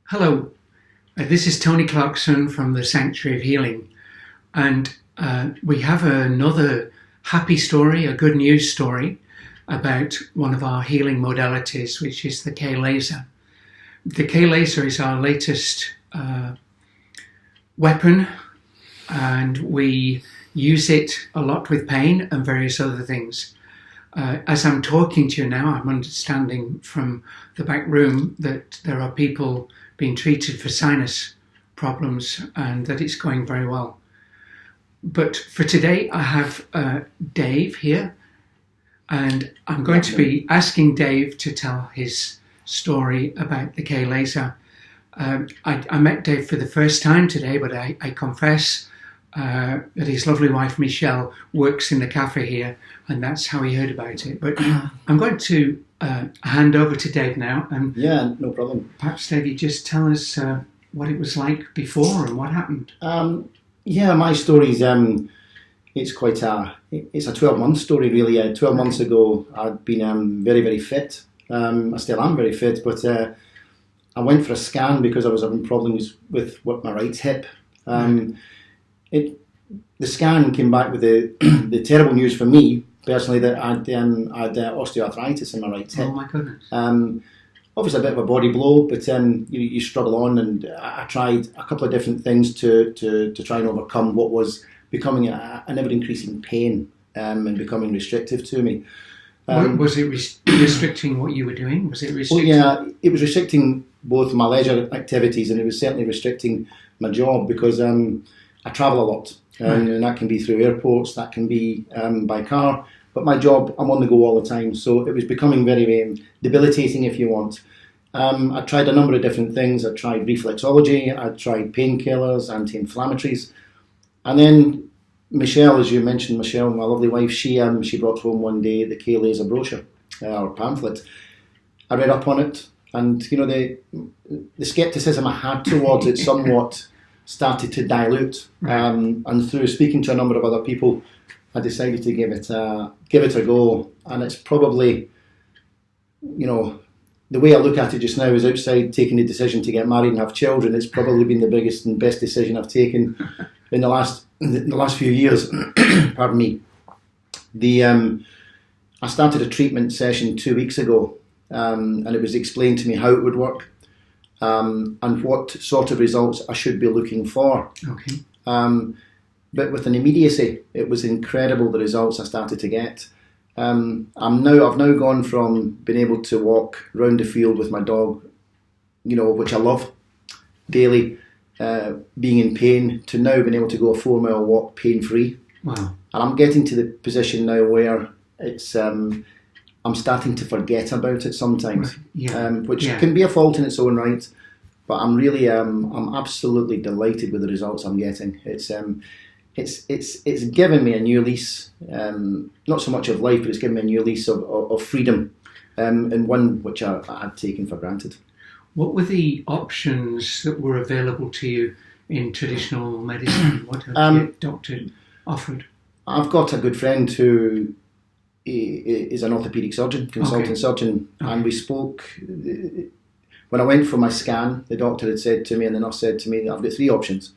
Hello, this is Tony Clarkson from the Sanctuary of Healing, and we have another happy story, a good news story about one of our healing modalities, which is the Klaser. The Klaser is our latest weapon, and we use it a lot with pain and various other things. As I'm talking to you now, I'm understanding from the back room that there are people being treated for sinus problems and that it's going very well. But for today, I have Dave here, and I'm going to be asking Dave to tell his story about the Klaser. I met Dave for the first time today, but I confess that his lovely wife Michelle works in the cafe here, and that's how he heard about it. But I'm going to hand over to Dave now, and yeah, no problem. Perhaps Dave, you just tell us what it was like before and what happened. Yeah, my story's it's quite it's a 12-month story really. 12 months ago, I'd been very, very fit. I still am very fit, but I went for a scan because I was having problems with my right hip. The scan came back with the terrible news for me personally that I'd osteoarthritis in my right hip. Oh my goodness! Obviously a bit of a body blow, but you struggle on, and I tried a couple of different things to try and overcome what was becoming an ever-increasing pain and becoming restrictive to me. Was it restricting what you were doing? Was it restricting? Well, yeah, it was restricting both my leisure activities, and it was certainly restricting my job because I travel a lot, and that can be through airports, that can be by car. But my job, I'm on the go all the time, so it was becoming very, very debilitating, if you want. I tried a number of different things. I tried reflexology, I tried painkillers, anti-inflammatories, and then Michelle, as you mentioned, Michelle, my lovely wife, she brought home one day the Klaser brochure or pamphlet. I read up on it, and the scepticism I had towards it somewhat started to dilute. And through speaking to a number of other people, I decided to give it a go. And it's probably, the way I look at it just now is outside taking the decision to get married and have children. It's probably been the biggest and best decision I've taken in the last few years. Pardon me. I started a treatment session 2 weeks ago, and it was explained to me how it would work, and what sort of results I should be looking for. Okay. But with an immediacy, it was incredible the results I started to get. I've now gone from being able to walk round the field with my dog, which I love daily, being in pain, to now being able to go a 4-mile walk pain-free. Wow. And I'm getting to the position now where it's I'm starting to forget about it sometimes, which can be a fault in its own right. But I'm really I'm absolutely delighted with the results I'm getting. It's given me a new lease, not so much of life, but it's given me a new lease of freedom, and one which I had taken for granted. What were the options that were available to you in traditional medicine? What had your doctor offered? I've got a good friend who is an orthopaedic surgeon, consultant surgeon, and we spoke. When I went for my scan, the doctor had said to me, and the nurse said to me, I've got 3 options.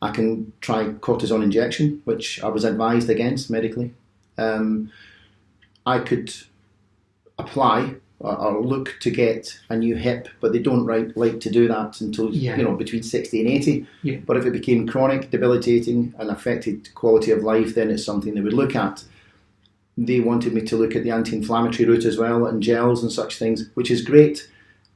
I can try cortisone injection, which I was advised against medically. I could apply or look to get a new hip, but they don't like to do that until between 60 and 80. Yeah. But if it became chronic, debilitating, and affected quality of life, then it's something they would look at. They wanted me to look at the anti-inflammatory route as well, and gels and such things, which is great,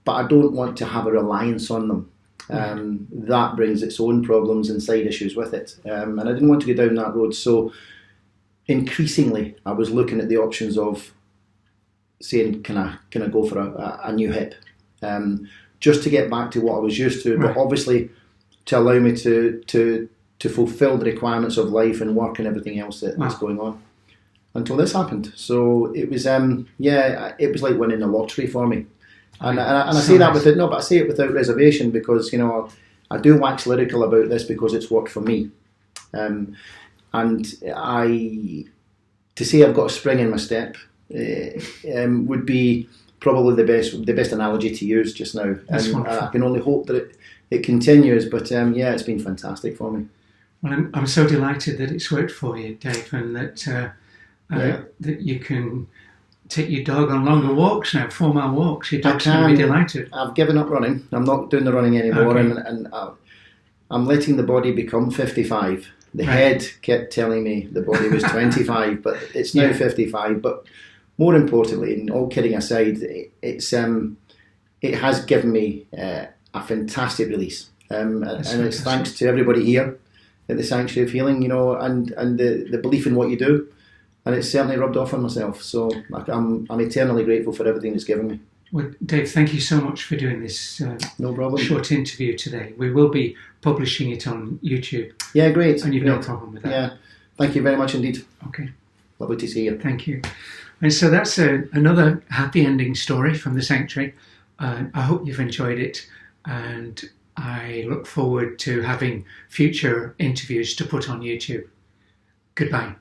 but I don't want to have a reliance on them. That brings its own problems and side issues with it, and I didn't want to go down that road. So increasingly, I was looking at the options of saying, can I go for a new hip, just to get back to what I was used to, but obviously to allow me to fulfil the requirements of life and work and everything else that's going on. Until this happened, so it was it was like winning the lottery for me. And I say that but I say it without reservation, because I do wax lyrical about this because it's worked for me, and to say I've got a spring in my step would be probably the best analogy to use just now. That's And wonderful. I can only hope that it continues. But yeah, it's been fantastic for me. Well, I'm so delighted that it's worked for you, Dave, and that that you can take your dog on longer walks now, 4-mile walks. Your dog's going to be delighted. I've given up running. I'm not doing the running anymore, Okay. and I'm letting the body become 55. The head kept telling me the body was 25, but it's now 55. But more importantly, and all kidding aside, it has given me a fantastic release, and it's thanks to everybody here at the Sanctuary of Healing, and the belief in what you do, and it's certainly rubbed off on myself. So I'm eternally grateful for everything it's given me. Well, Dave, thank you so much for doing this No problem. short interview today. We will be publishing it on YouTube. Yeah, great. And you've no problem with that. Yeah, thank you very much indeed. Okay. Lovely to see you. Thank you. And so that's another happy ending story from the Sanctuary. I hope you've enjoyed it, and I look forward to having future interviews to put on YouTube. Goodbye.